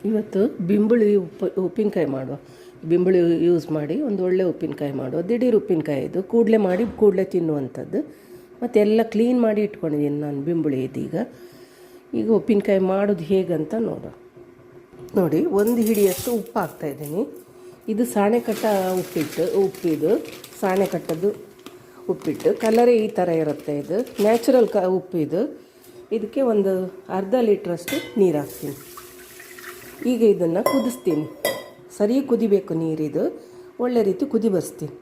ಇವತ್ತು ಬಿಂಬಳಿ ಉಪ್ಪಿನಕಾಯಿ ಮಾಡುವ. ಬಿಂಬಳಿ ಯೂಸ್ ಮಾಡಿ ಒಂದು ಒಳ್ಳೆ ಉಪ್ಪಿನಕಾಯಿ ಮಾಡುವ. ದಿಢೀರ್ ಉಪ್ಪಿನಕಾಯಿ ಇದು, ಕೂಡಲೇ ಮಾಡಿ ಕೂಡಲೇ ತಿನ್ನುವಂಥದ್ದು. ಮತ್ತು ಎಲ್ಲ ಕ್ಲೀನ್ ಮಾಡಿ ಇಟ್ಕೊಂಡಿದ್ದೀನಿ ನಾನು ಬಿಂಬಳಿ ಇದೀಗ. ಈಗ ಉಪ್ಪಿನಕಾಯಿ ಮಾಡೋದು ಹೇಗಂತ ನೋಡಿ. ಒಂದು ಹಿಡಿಯಷ್ಟು ಉಪ್ಪು ಹಾಕ್ತಾಯಿದ್ದೀನಿ. ಇದು ಸಾಣೆಕಟ್ಟ ಉಪ್ಪಿದು ಸಾಣೆಕಟ್ಟದ್ದು ಉಪ್ಪಿಟ್ಟು. ಕಲರೇ ಈ ಥರ ಇರುತ್ತೆ. ಇದು ನ್ಯಾಚುರಲ್ ಉಪ್ಪಿದು. ಇದಕ್ಕೆ ಒಂದು ಅರ್ಧ ಲೀಟ್ರಷ್ಟು ನೀರು ಹಾಕ್ತೀನಿ. ಈಗ ಇದನ್ನು ಕುದಿಸ್ತೀನಿ. ಸರಿ ಕುದಿಬೇಕು ನೀರಿದು, ಒಳ್ಳೆ ರೀತಿ ಕುದಿ ಬರ್ಸ್ತೀನಿ.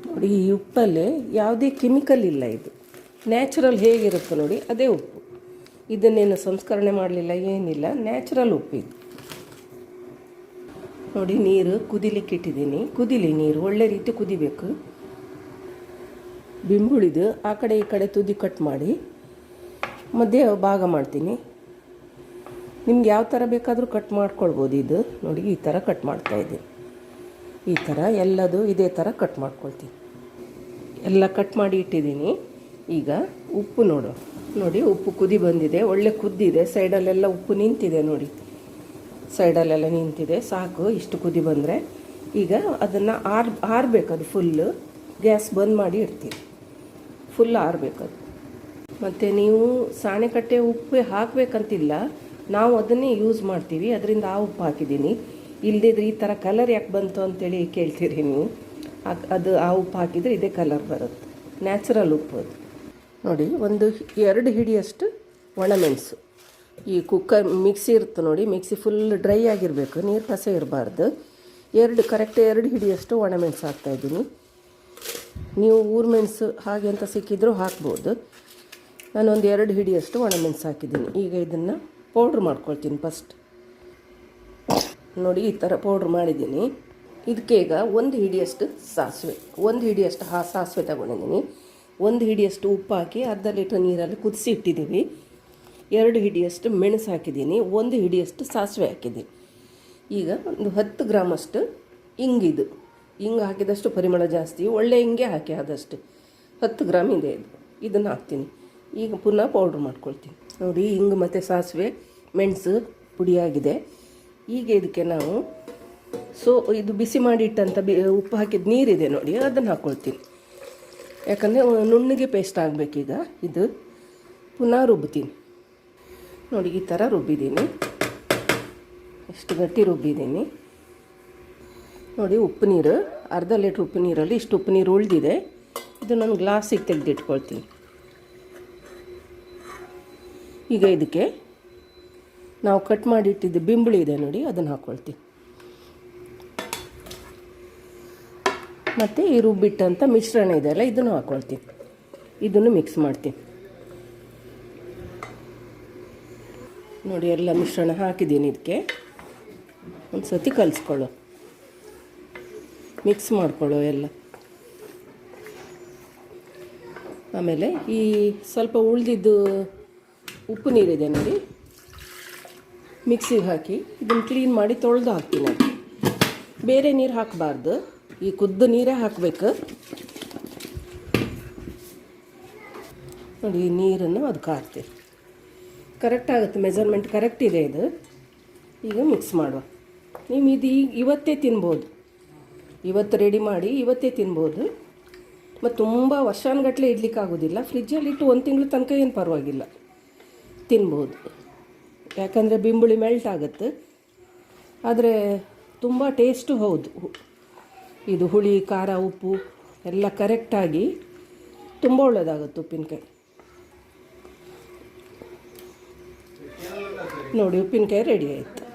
ನೋಡಿ, ಈ ಉಪ್ಪಲ್ಲೇ ಯಾವುದೇ ಕೆಮಿಕಲ್ ಇಲ್ಲ. ಇದು ನ್ಯಾಚುರಲ್ ಹೇಗಿರುತ್ತೆ ನೋಡಿ, ಅದೇ ಉಪ್ಪು. ಇದನ್ನೇನು ಸಂಸ್ಕರಣೆ ಮಾಡಲಿಲ್ಲ, ಏನಿಲ್ಲ, ನ್ಯಾಚುರಲ್ ಉಪ್ಪಿದು. ನೋಡಿ, ನೀರು ಕುದಿಲಿಕ್ಕೆ ಇಟ್ಟಿದ್ದೀನಿ. ಕುದಿಲಿ ನೀರು, ಒಳ್ಳೆ ರೀತಿ ಕುದಿಬೇಕು. ಬಿಂಬುಳಿದು ಆ ಕಡೆ ಈ ಕಡೆ ತುದಿ ಕಟ್ ಮಾಡಿ ಮಧ್ಯೆ ಭಾಗ ಮಾಡ್ತೀನಿ. ನಿಮ್ಗೆ ಯಾವ ಥರ ಬೇಕಾದರೂ ಕಟ್ ಮಾಡ್ಕೊಳ್ಬೋದು. ಇದು ನೋಡಿ, ಈ ಥರ ಕಟ್ ಮಾಡ್ತಾಯಿದ್ದೀನಿ. ಈ ಥರ ಎಲ್ಲದು ಇದೇ ಥರ ಕಟ್ ಮಾಡ್ಕೊಳ್ತೀನಿ. ಎಲ್ಲ ಕಟ್ ಮಾಡಿ ಇಟ್ಟಿದ್ದೀನಿ. ಈಗ ಉಪ್ಪು ನೋಡಿ, ಉಪ್ಪು ಕುದಿ ಬಂದಿದೆ, ಒಳ್ಳೆ ಕುದ್ದಿದೆ. ಸೈಡಲ್ಲೆಲ್ಲ ಉಪ್ಪು ನಿಂತಿದೆ ನೋಡಿ, ಸೈಡಲ್ಲೆಲ್ಲ ನಿಂತಿದೆ. ಸಾಕು ಇಷ್ಟು ಕುದಿ ಬಂದರೆ. ಈಗ ಅದನ್ನು ಆರಬೇಕದು ಫುಲ್ಲು. ಗ್ಯಾಸ್ ಬಂದ್ ಮಾಡಿ ಇಡ್ತೀನಿ. ಫುಲ್ ಆರಬೇಕದು. ಮತ್ತು ನೀವು ಸಾಣೆಕಟ್ಟೆ ಉಪ್ಪು ಹಾಕಬೇಕಂತಿಲ್ಲ, ನಾವು ಅದನ್ನೇ ಯೂಸ್ ಮಾಡ್ತೀವಿ. ಅದರಿಂದ ಆ ಉಪ್ಪು ಹಾಕಿದ್ದೀನಿ. ಇಲ್ಲದಿದ್ರೆ ಈ ಥರ ಕಲರ್ ಯಾಕೆ ಬಂತು ಅಂತೇಳಿ ಕೇಳ್ತೀರಿ ನೀವು. ಅದು ಆ ಉಪ್ಪು ಹಾಕಿದರೆ ಇದೇ ಕಲರ್ ಬರುತ್ತೆ. ನ್ಯಾಚುರಲ್ ಉಪ್ಪು ಅದು. ನೋಡಿ, 2 ಹಿಡಿಯಷ್ಟು ಒಣಮೆಣಸು. ಈ ಕುಕ್ಕರ್ ಮಿಕ್ಸಿ ಇರುತ್ತೆ ನೋಡಿ, ಮಿಕ್ಸಿ ಫುಲ್ ಡ್ರೈ ಆಗಿರಬೇಕು, ನೀರು ಕಸ ಇರಬಾರ್ದು. ಕರೆಕ್ಟ್ 2 ಹಿಡಿಯಷ್ಟು ಒಣಮೆಣಸು ಹಾಕ್ತಾಯಿದ್ದೀನಿ. ನೀವು ಊರು ಮೆಣಸು ಹಾಗೆ ಅಂತ ಸಿಕ್ಕಿದ್ರೂ ಹಾಕ್ಬೋದು. ನಾನೊಂದು 2 ಹಿಡಿಯಷ್ಟು ಒಣಮೆಣಸು ಹಾಕಿದ್ದೀನಿ. ಈಗ ಇದನ್ನು ಪೌಡ್ರ್ ಮಾಡ್ಕೊಳ್ತೀನಿ ಫಸ್ಟ್. ನೋಡಿ, ಈ ಥರ ಪೌಡ್ರ್ ಮಾಡಿದ್ದೀನಿ. ಇದಕ್ಕೆ ಈಗ 1 ಹಿಡಿಯಷ್ಟು ಸಾಸಿವೆ, 1 ಹಿಡಿಯಷ್ಟು ಸಾಸಿವೆ ತಗೊಂಡಿದ್ದೀನಿ. 1 ಹಿಡಿಯಷ್ಟು ಉಪ್ಪು ಹಾಕಿ ಅರ್ಧ ಲೀಟ್ರ್ ನೀರಲ್ಲಿ ಕುದಿಸಿ ಇಟ್ಟಿದ್ದೀವಿ. 2 ಹಿಡಿಯಷ್ಟು ಮೆಣಸು ಹಾಕಿದ್ದೀನಿ. 1 ಹಿಡಿಯಷ್ಟು ಸಾಸಿವೆ ಹಾಕಿದ್ದೀನಿ. ಈಗ ಒಂದು 10 ಗ್ರಾಮಷ್ಟು ಇಂಗಿದು. ಹಿಂಗೆ ಹಾಕಿದಷ್ಟು ಪರಿಮಳ ಜಾಸ್ತಿ, ಒಳ್ಳೆ ಹಿಂಗೆ ಹಾಕಿ ಆದಷ್ಟು. 10 ಗ್ರಾಮ್ ಇದೆ ಇದು. ಇದನ್ನು ಹಾಕ್ತೀನಿ. ಈಗ ಪುನಃ ಪೌಡ್ರ್ ಮಾಡ್ಕೊಳ್ತೀನಿ. ನೋಡಿ, ಹಿಂಗೆ ಮತ್ತು ಸಾಸಿವೆ ಮೆಣಸು ಪುಡಿಯಾಗಿದೆ. ಈಗ ಇದಕ್ಕೆ ನಾವು ಇದು ಬಿಸಿ ಮಾಡಿಟ್ಟಂಥ ಉಪ್ಪು ಹಾಕಿದ ನೀರಿದೆ ನೋಡಿ, ಅದನ್ನು ಹಾಕ್ಕೊಳ್ತೀನಿ. ಯಾಕಂದರೆ ನುಣ್ಣಗೆ ಪೇಸ್ಟ್ ಆಗಬೇಕೀಗ. ಇದು ಪುನಃ ರುಬ್ತೀನಿ. ನೋಡಿ, ಈ ಥರ ರುಬ್ಬಿದ್ದೀನಿ. ಎಷ್ಟು ಗಟ್ಟಿ ರುಬ್ಬಿದ್ದೀನಿ ನೋಡಿ. ಉಪ್ಪು ನೀರು, ಅರ್ಧ ಲೀಟ್ರ್ ಉಪ್ಪು ನೀರಲ್ಲಿ ಇಷ್ಟು ಉಪ್ಪು ನೀರು ಉಳಿದಿದೆ. ಇದು ನಾನು ಗ್ಲಾಸಿಗೆ ತೆಗೆದಿಟ್ಕೊಳ್ತೀನಿ. ಈಗ ಇದಕ್ಕೆ ನಾವು ಕಟ್ ಮಾಡಿಟ್ಟಿದ್ದು ಬಿಂಬಳಿ ಇದೆ ನೋಡಿ, ಅದನ್ನು ಹಾಕ್ಕೊಳ್ತೀನಿ. ಮತ್ತು ಈ ರುಬ್ಬಿಟ್ಟಂಥ ಮಿಶ್ರಣ ಇದೆಯಲ್ಲ, ಇದನ್ನು ಹಾಕ್ಕೊಳ್ತೀನಿ. ಇದನ್ನು ಮಿಕ್ಸ್ ಮಾಡ್ತೀನಿ. ನೋಡಿ, ಎಲ್ಲ ಮಿಶ್ರಣ ಹಾಕಿದ್ದೀನಿ. ಇದಕ್ಕೆ ಒಂದು ಸತಿ ಕಲಿಸ್ಕೊಳ್ಳೋ, ಮಿಕ್ಸ್ ಮಾಡ್ಕೊಳ್ಳೋ ಎಲ್ಲ. ಆಮೇಲೆ ಈ ಸ್ವಲ್ಪ ಉಳಿದಿದ್ದು ಉಪ್ಪು ನೀರಿದೆ ನೋಡಿ, ಮಿಕ್ಸಿಗೆ ಹಾಕಿ ಇದನ್ನು ಕ್ಲೀನ್ ಮಾಡಿ ತೊಳೆದು ಹಾಕ್ತೀನಿ. ಅದು ಬೇರೆ ನೀರು ಹಾಕಬಾರ್ದು, ಈ ಕುದ್ದು ನೀರೇ ಹಾಕಬೇಕು ನೋಡಿ. ಈ ನೀರನ್ನು ಅದಕ್ಕೆ ಹಾಕ್ತೀವಿ. ಕರೆಕ್ಟ್ ಆಗುತ್ತೆ, ಮೆಜರ್ಮೆಂಟ್ ಕರೆಕ್ಟ್ ಇದೆ ಇದು. ಈಗ ಮಿಕ್ಸ್ ಮಾಡುವ. ನೀವು ಇದು ಇವತ್ತೇ ತಿನ್ಬೋದು. ಇವತ್ತು ರೆಡಿ ಮಾಡಿ ಇವತ್ತೇ ತಿನ್ಬೋದು. ಮತ್ತು ತುಂಬ ವರ್ಷಾನುಗಟ್ಟಲೆ ಇಡ್ಲಿಕ್ಕಾಗೋದಿಲ್ಲ. ಫ್ರಿಜ್ಜಲ್ಲಿಟ್ಟು 1 ತಿಂಗಳು ತನಕ ಏನು ಪರವಾಗಿಲ್ಲ, ತಿನ್ಬೋದು. ಯಾಕಂದರೆ ಬಿಂಬಳಿ ಮೆಲ್ಟ್ ಆಗುತ್ತೆ. ಆದರೆ ತುಂಬ ಟೇಸ್ಟು ಹೌದು. ಇದು ಹುಳಿ ಖಾರ ಉಪ್ಪು ಎಲ್ಲ ಕರೆಕ್ಟಾಗಿ ತುಂಬ ಒಳ್ಳೆಯದಾಗುತ್ತೆ ಉಪ್ಪಿನಕಾಯಿ. ನೋಡಿ, ಉಪ್ಪಿನಕಾಯಿ ರೆಡಿ ಆಯಿತು.